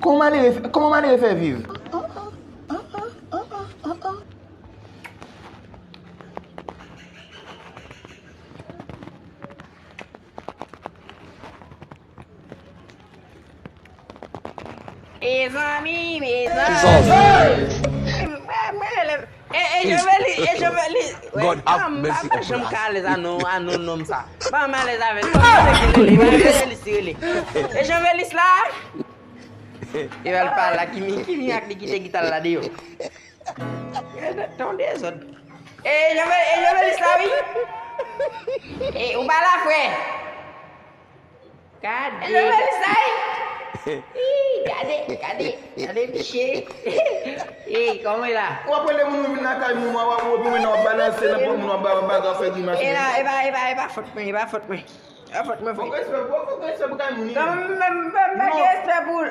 Comment manière faire vivre? Mes amis. Evanjelis. God have mercy upon us. Je me calme à nom ça. Pas mal les avec. Evanjelis là. Il va le parler là qui a quitté guitare là dio. Attendez ça. Evanjelis là oui. Et on va la frère. Evanjelis là. Cadê, biche? Ei, como é lá? O apelo não vem na casa, não balança, não baga faz de machine. Vai foto me.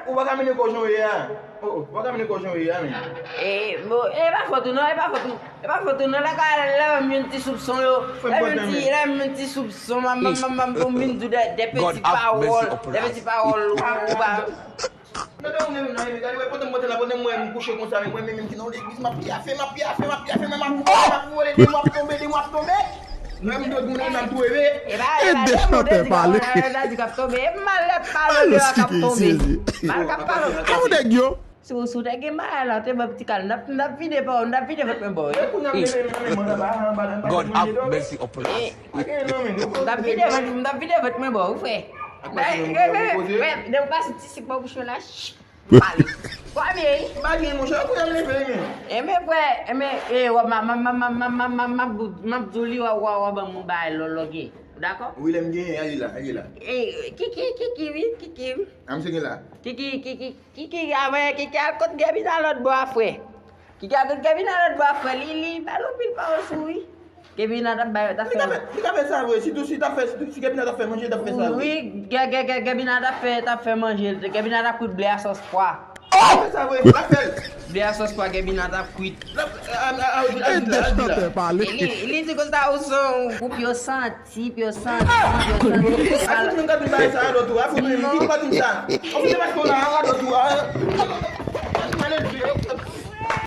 O bagamine cochon aí, o bagamine cochon aí, amém. Vai foto não, lá cara, lá me ti soupçon yo. Lá me ti soupçon, maman me do des petits paroles. Não coucher comme ça, moi même qui non l'église m'a piaffé, même de gouner dans tout évé. Deixa eu parler. How they go? Susu dah gimana lah? Teh bertikan, nak video buat member. God have mercy upon us. Nak video buat member, feh. Dia pas si bawa buat Bali. Kau ambil? Bagi mon cher, aku yang level ni. Mabduli wa bang mobile logi. D'accord? Willem Gay, aïe là. Kiki. Am sing là. Kiki akut gabi na lot bo afwe. Kiki akut gabi na lot bo afwe lili balo pil pa osui. Gabi na ta fait. Tu as fait ça, oui. Si t'as fait, si Gabi n'a fait manger, t'as fait ça. Oui, Gabi n'a fait manger. Gabi n'a coûté blé à sauce pois. Ça, oui. T'as fait. Blé à sauce pois, Gabi n'a coûté. Deixa eu parler. Ele diz que tá usando o pior santi. Aku nunca tu bahasa ada tu. Aku tu ini kau tu bisa. Aku tu masih kau nak ada tu.